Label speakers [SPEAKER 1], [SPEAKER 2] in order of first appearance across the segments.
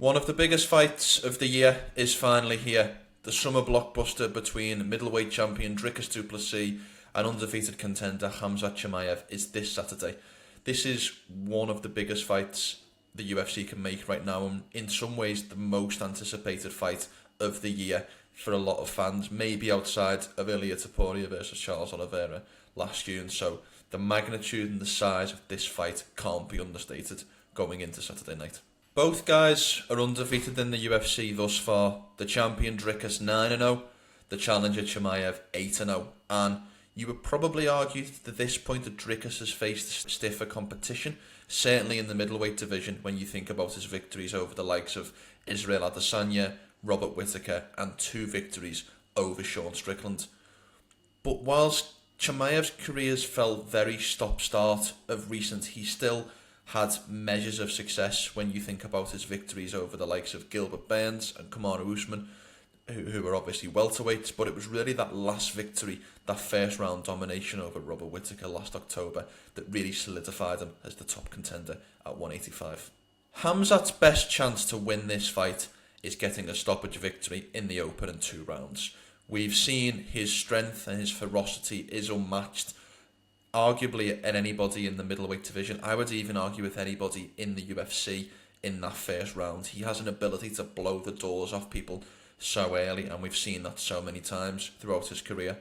[SPEAKER 1] One of the biggest fights of the year is finally here. The summer blockbuster between middleweight champion Dricus Du Plessis and undefeated contender Khamzat Chimaev is this Saturday. This is one of the biggest fights the UFC can make right now, and in some ways the most anticipated fight of the year for a lot of fans, maybe outside of Ilia Topuria versus Charles Oliveira last June. So the magnitude and the size of this fight can't be understated going into Saturday night. Both guys are undefeated in the UFC thus far. The champion Dricus 9-0, the challenger Chimaev 8-0. And you would probably argue to this point that Dricus has faced stiffer competition, certainly in the middleweight division when you think about his victories over the likes of Israel Adesanya, Robert Whittaker, and 2 victories over Sean Strickland. But whilst Chimaev's careers felt very stop-start of recent, he still had measures of success when you think about his victories over the likes of Gilbert Burns and Kamaru Usman, who were obviously welterweights, but it was really that last victory, that first round domination over Robert Whittaker last October, that really solidified him as the top contender at 185. Khamzat's best chance to win this fight is getting a stoppage victory in the opening 2 rounds. We've seen his strength and his ferocity is unmatched, arguably at anybody in the middleweight division. I would even argue with anybody in the UFC in that first round. He has an ability to blow the doors off people so early, and we've seen that so many times throughout his career.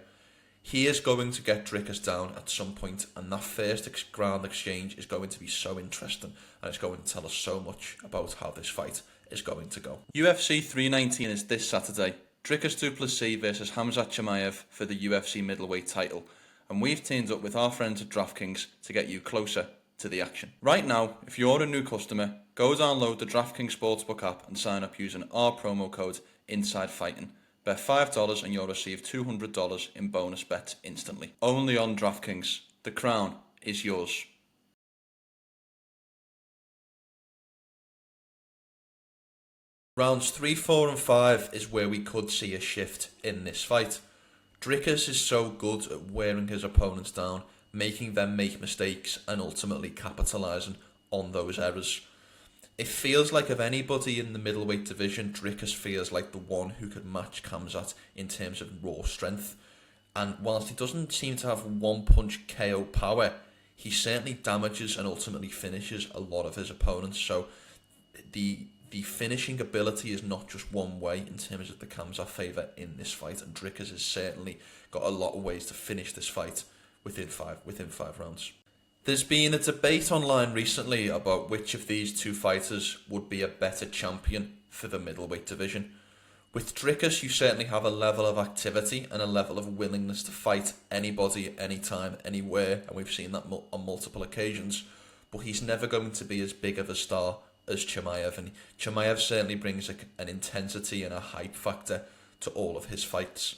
[SPEAKER 1] He is going to get Dricus down at some point, and that first ground exchange is going to be so interesting, and it's going to tell us so much about how this fight is going to go. UFC 319 is this Saturday. Dricus Du Plessis versus Khamzat Chimaev for the UFC middleweight title. And we've teamed up with our friends at DraftKings to get you closer to the action. Right now, if you're a new customer, go download the DraftKings Sportsbook app and sign up using our promo code INSIDEFIGHTING. Bet $5 and you'll receive $200 in bonus bets instantly. Only on DraftKings. The crown is yours. Rounds 3, 4 and 5 is where we could see a shift in this fight. Dricus is so good at wearing his opponents down, making them make mistakes and ultimately capitalising on those errors. It feels like of anybody in the middleweight division, Dricus feels like the one who could match Khamzat in terms of raw strength. And whilst he doesn't seem to have one-punch KO power, he certainly damages and ultimately finishes a lot of his opponents. So the finishing ability is not just one way in terms of the Khamzat favour in this fight, and Dricus has certainly got a lot of ways to finish this fight within five rounds. There's been a debate online recently about which of these 2 fighters would be a better champion for the middleweight division. With Dricus, you certainly have a level of activity and a level of willingness to fight anybody, anytime, anywhere, and we've seen that on multiple occasions, but he's never going to be as big of a star as Chimaev, and Chimaev certainly brings an intensity and a hype factor to all of his fights.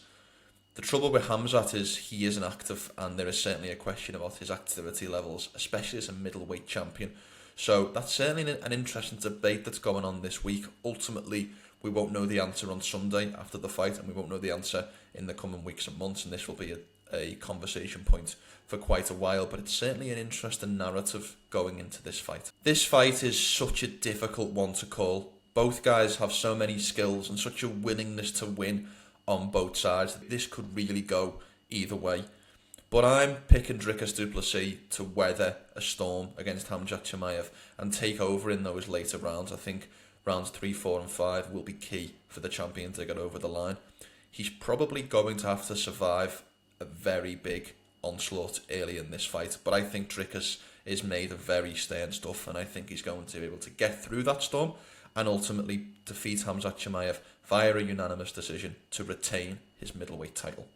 [SPEAKER 1] The trouble with Khamzat is he isn't active, and there is certainly a question about his activity levels, especially as a middleweight champion. So that's certainly an interesting debate that's going on this week. Ultimately, we won't know the answer on Sunday after the fight, and we won't know the answer in the coming weeks and months, and this will be a conversation point for quite a while, but it's certainly an interesting narrative going into this fight. This fight is such a difficult one to call. Both guys have so many skills and such a willingness to win on both sides. This could really go either way. But I'm picking Dricus Du Plessis to weather a storm against Khamzat Chimaev and take over in those later rounds. I think rounds 3, 4 and 5 will be key for the champion to get over the line. He's probably going to have to survive a very big onslaught early in this fight, but I think Dricus is made of very stern stuff, and I think he's going to be able to get through that storm and ultimately defeat Khamzat Chimaev via a unanimous decision to retain his middleweight title.